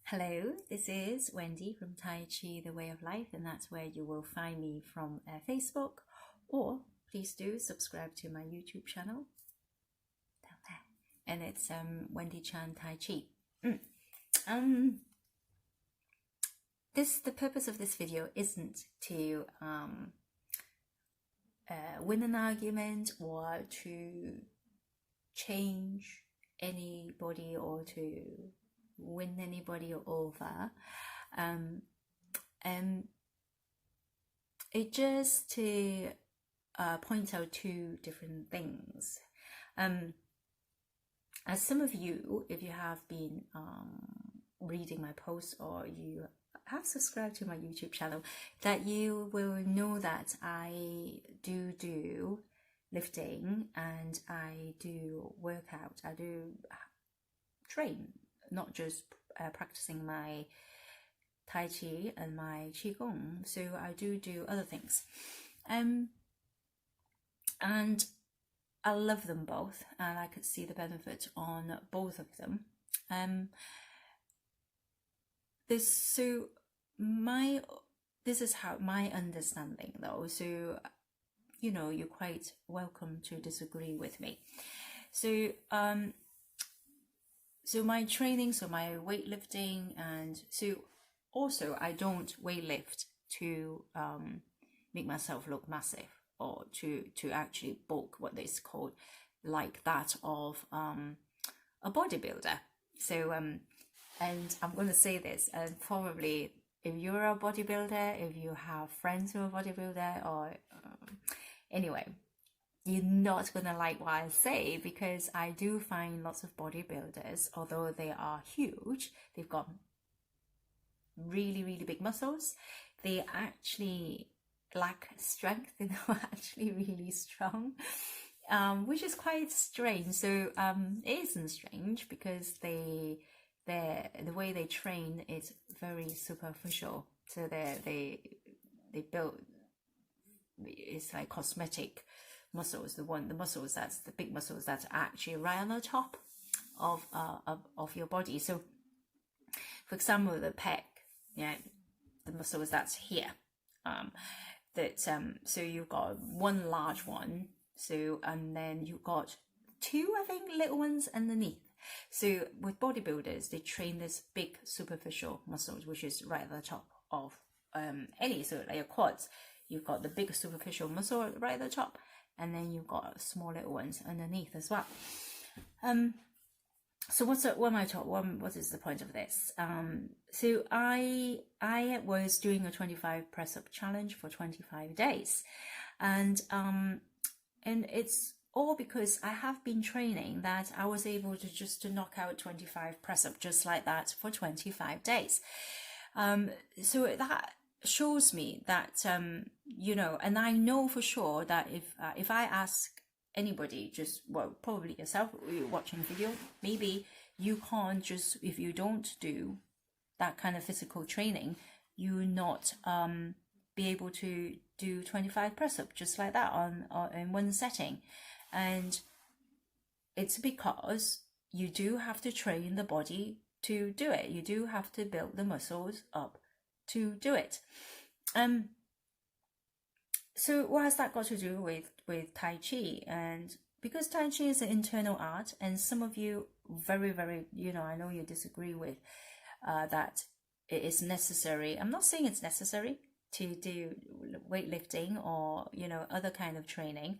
Hello, this is Wendy from Tai Chi, The Way of Life, and that's where you will find me from Facebook, or please do subscribe to my YouTube channel down there, and it's Wendy Chan Tai Chi. The purpose of this video isn't to win an argument or to change anybody or to win anybody over, and it just to point out two different things. As some of you, if you have been reading my posts or you have subscribed to my YouTube channel, that you will know that I do lifting and I do workout, I do train, not just practicing my Tai Chi and my Qigong. So I do other things. And I love them both, and I could see the benefit on both of them. This is how my understanding though. So you're quite welcome to disagree with me. So my training, so my weightlifting, and so also I don't weightlift to make myself look massive or to actually bulk, what is called, like that of a bodybuilder. So and I'm going to say this, and probably if you're a bodybuilder, if you have friends who are bodybuilder, or anyway, you're not going to like what I say, because I do find lots of bodybuilders, although they are huge, they've got really big muscles, they actually lack strength. They're not actually really strong, which is quite strange. So it isn't strange, because the way they train is very superficial. So they build, it's like cosmetic muscles, the muscles, that's the big muscles that's actually right on the top of your body. So for example, the pec, the muscles that's here, so you've got one large one, so and then you've got two, I think, little ones underneath. So with bodybuilders, they train this big superficial muscles, which is right at the top of so like your quads, you've got the big superficial muscle right at the top, and then you've got small little ones underneath as well. So what is the point of this? So I was doing a 25 press up challenge for 25 days, and it's all because I have been training that I was able to knock out 25 press up just like that for 25 days. So that shows me that and I know for sure that if I ask anybody, probably yourself, you're watching the video, maybe you can't just, if you don't do that kind of physical training, you not be able to do 25 press up just like that in one setting. And it's because you do have to train the body to do it. You do have to build the muscles up to do it. So what has that got to do with Tai Chi? And because Tai Chi is an internal art, and some of you very, I know you disagree with that it is necessary. I'm not saying it's necessary to do weightlifting or other kind of training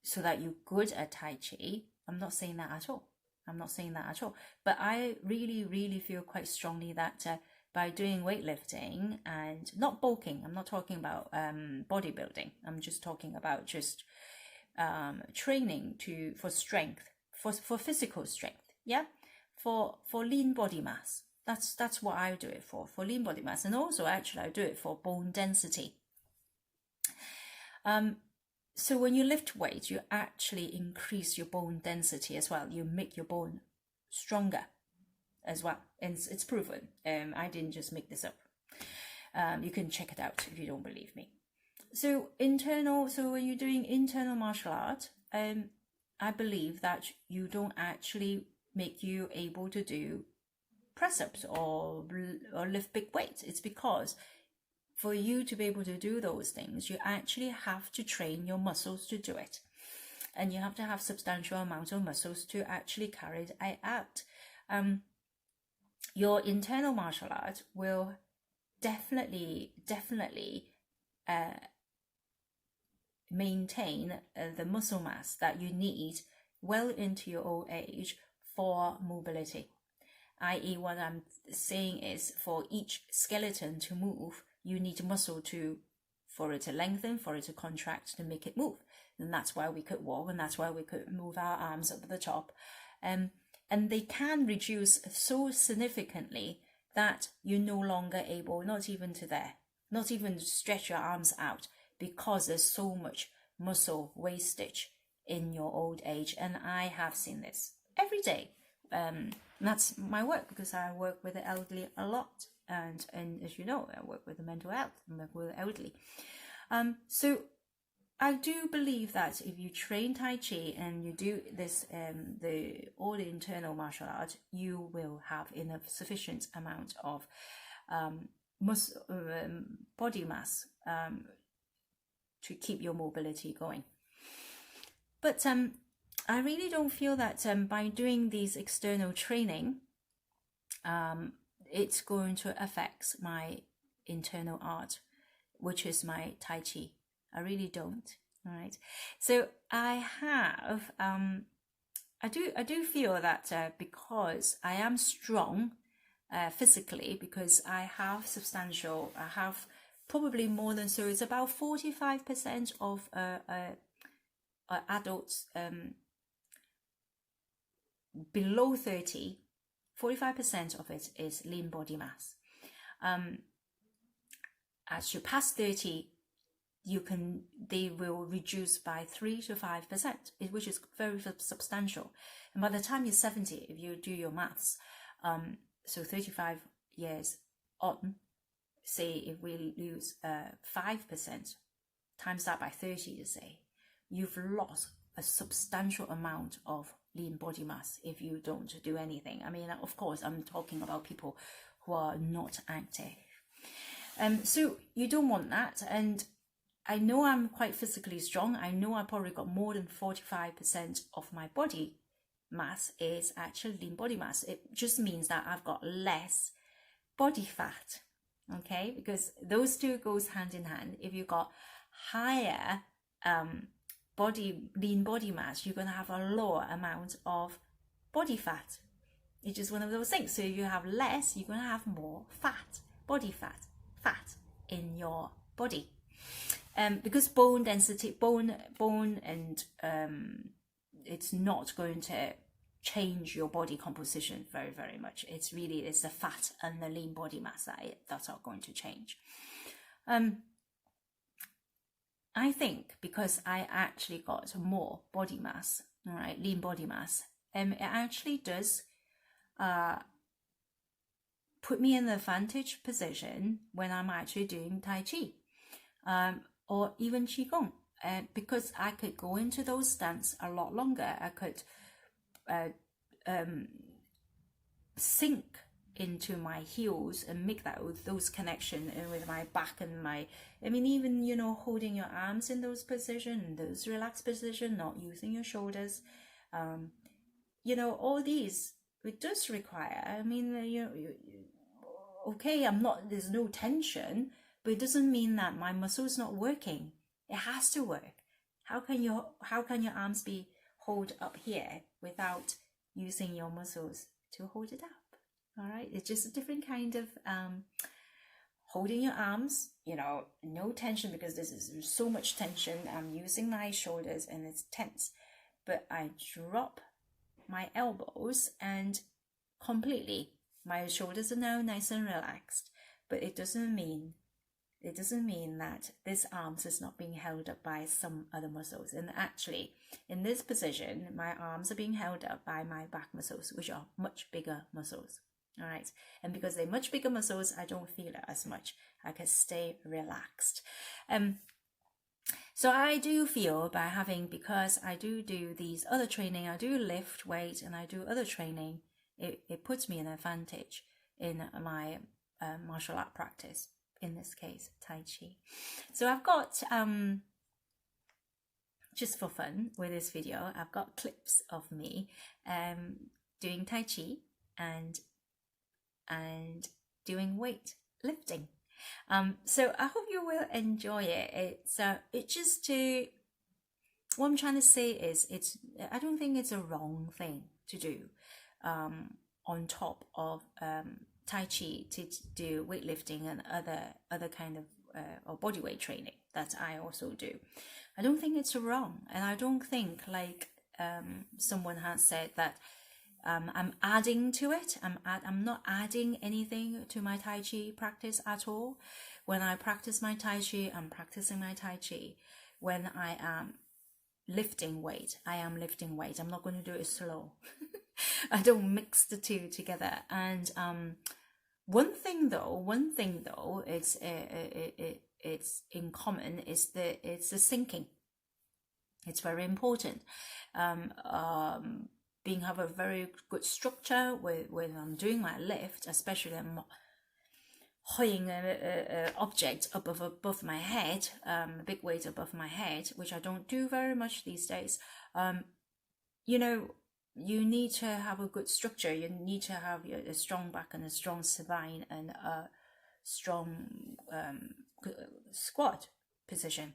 so that you're good at Tai Chi. I'm not saying that at all. But I really feel quite strongly that by doing weightlifting and not bulking, I'm not talking about bodybuilding, I'm just talking about just training for strength, for physical strength, for lean body mass. That's what I do it for lean body mass. And also actually I do it for bone density. So when you lift weights, you actually increase your bone density as well. You make your bone stronger as well, and it's proven. I didn't just make this up. You can check it out if you don't believe me. So when you're doing internal martial art, I believe that you don't actually make you able to do press-ups or lift big weights. It's because for you to be able to do those things, you actually have to train your muscles to do it. And you have to have substantial amount of muscles to actually carry it out. Your internal martial art will definitely maintain the muscle mass that you need well into your old age for mobility. I.e., what I'm saying is, for each skeleton to move, you need muscle for it to lengthen, for it to contract, to make it move. And that's why we could walk, and that's why we could move our arms up the top. And they can reduce so significantly that you're no longer able, not even stretch your arms out, because there's so much muscle wastage in your old age. And I have seen this every day. That's my work, because I work with the elderly a lot. And as you know, I work with the mental health, I work with the elderly. So I do believe that if you train Tai Chi and you do this, all the internal martial art, you will have enough sufficient amount of body mass to keep your mobility going. But I really don't feel that by doing these external training, it's going to affect my internal art, which is my Tai Chi. I really don't. All right. So I have, I do feel that because I am strong physically, because I have probably more than, so it's about 45% of adults below 30, 45% of it is lean body mass. As you pass 30, they will reduce by 3 to 5%, which is very substantial. And by the time you're 70, if you do your maths, so 35 years on, say if we lose 5%, times that by 30 to say, you've lost a substantial amount of lean body mass if you don't do anything. I mean, of course, I'm talking about people who are not active. So you don't want that. And I know I'm quite physically strong. I know I probably got more than 45% of my body mass is actually lean body mass. It just means that I've got less body fat, okay? Because those two goes hand in hand. If you got higher lean body mass, you're going to have a lower amount of body fat. It's just one of those things. So if you have less, you're going to have more fat, body fat in your body. Because bone density, bone and it's not going to change your body composition very, very much. It's the fat and the lean body mass that are going to change. I think because I actually got more body mass, all right, lean body mass, it actually does put me in the advantage position when I'm actually doing Tai Chi. Or even Qigong, because I could go into those stance a lot longer. I could sink into my heels and make those connection with my back and even, holding your arms in those position, those relaxed position, not using your shoulders, all these, it does require, okay, there's no tension, but it doesn't mean that my muscle is not working. It has to work. How can your arms be hold up here without using your muscles to hold it up? All right, it's just a different kind of holding your arms. No tension, because there's so much tension. I'm using my shoulders and it's tense, but I drop my elbows and completely my shoulders are now nice and relaxed. But it doesn't mean that this arms is not being held up by some other muscles. And actually, in this position, my arms are being held up by my back muscles, which are much bigger muscles. All right. And because they're much bigger muscles, I don't feel it as much. I can stay relaxed. So I do feel because I do these other training, I do lift weight and I do other training, it puts me in an advantage in my martial art practice, in this case Tai Chi. So I've got just for fun with this video, I've got clips of me doing Tai Chi and doing weight lifting. So I hope you will enjoy it. It's just to, what I'm trying to say is, I don't think it's a wrong thing to do on top of Tai Chi, to do weightlifting and other kind of or body weight training that I also do. I don't think it's wrong, and I don't think, like someone has said, that I'm adding to it. I'm not adding anything to my Tai Chi practice at all. When I practice my Tai Chi, I'm practicing my Tai Chi. When I am lifting weight, I am lifting weight. I'm not going to do it slow. I don't mix the two together. And one thing though, it's in common, is it's the syncing. It's very important. Being have a very good structure when I'm doing my lift, especially I'm holding an object above my head, a big weight above my head, which I don't do very much these days. You know, you need to have a good structure. You need to have a strong back and a strong spine and a strong squat position,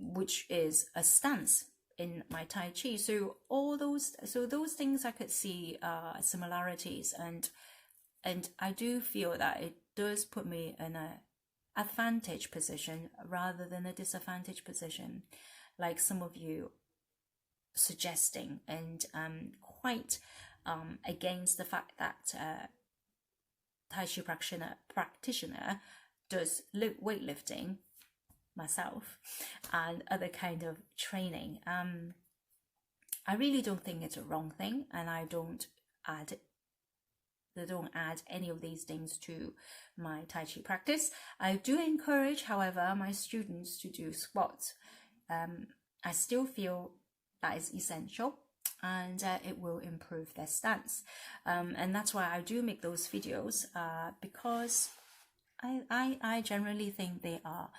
which is a stance in my Tai Chi. So those things I could see similarities, and I do feel that it does put me in an advantage position rather than a disadvantage position, like some of you suggesting, and quite against the fact that Tai Chi practitioner does weightlifting, myself, and other kind of training. I really don't think it's a wrong thing, and I don't add any of these things to my Tai Chi practice. I do encourage, however, my students to do squats. I still feel that is essential, and it will improve their stance. And that's why I do make those videos, because I generally think they are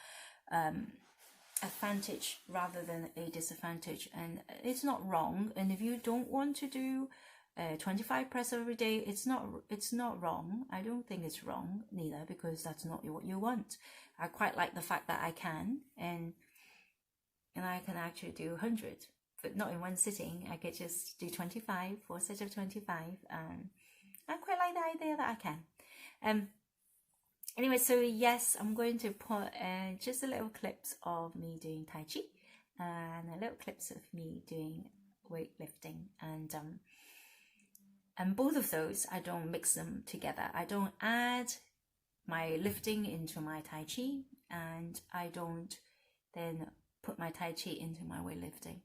advantage rather than a disadvantage, and it's not wrong. And if you don't want to do 25 press every day, it's not wrong. I don't think it's wrong neither, because that's not what you want. I quite like the fact that I can, and I can actually do 100, but not in one sitting. I could just do 25 for a set of 25. I quite like the idea that I can. Anyway, so yes, I'm going to put just a little clips of me doing Tai Chi and a little clips of me doing weightlifting, and both of those, I don't mix them together. I don't add my lifting into my Tai Chi, and I don't then put my Tai Chi into my weightlifting.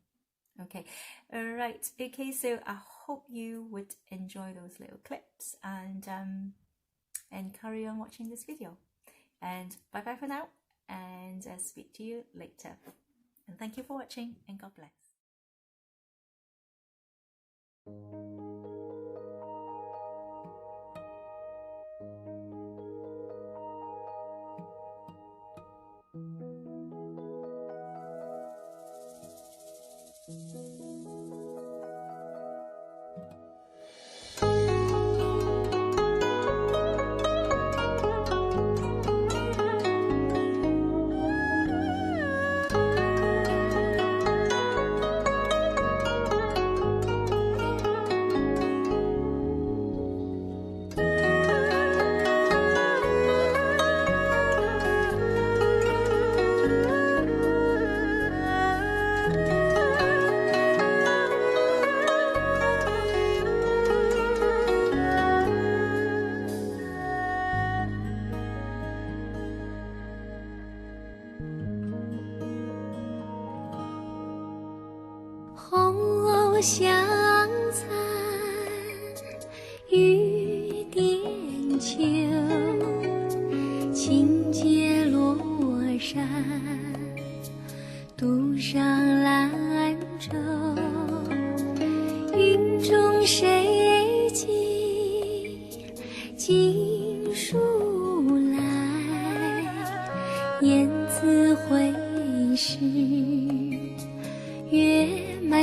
Okay, all right. Okay, so I hope you would enjoy those little clips, and carry on watching this video. And bye bye for now, and speak to you later. And thank you for watching, and God bless.香残雨点秋，轻解落山，渡上兰舟。云中谁寄？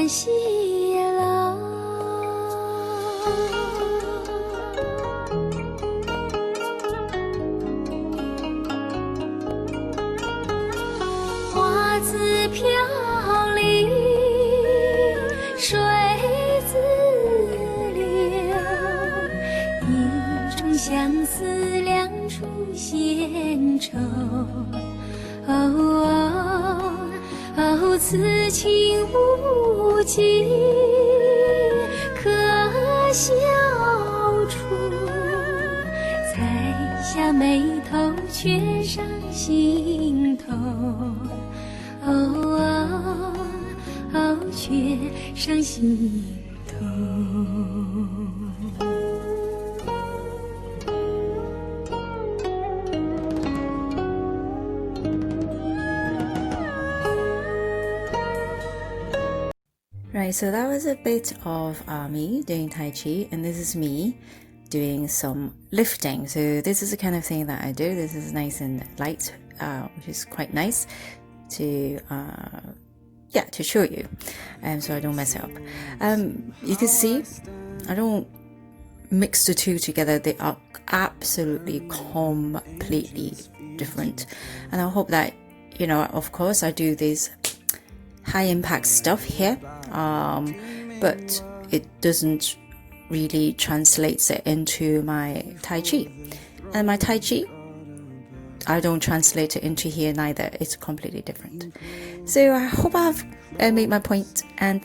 西楼。花自飘零，水自流，一种相思两处闲愁。此情无计可消除，才下眉头却上心头，却上心头。Right, so that was a bit of me doing Tai Chi, and this is me doing some lifting. So this is the kind of thing that I do. This is nice and light, which is quite nice to show you, so I don't mess it up. You can see I don't mix the two together. They are absolutely completely different, and I hope that, you know, of course I do this high impact stuff here, but it doesn't really translate it into my Tai Chi, and my Tai Chi, I don't translate it into here neither. It's completely different. So I hope I've made my point, and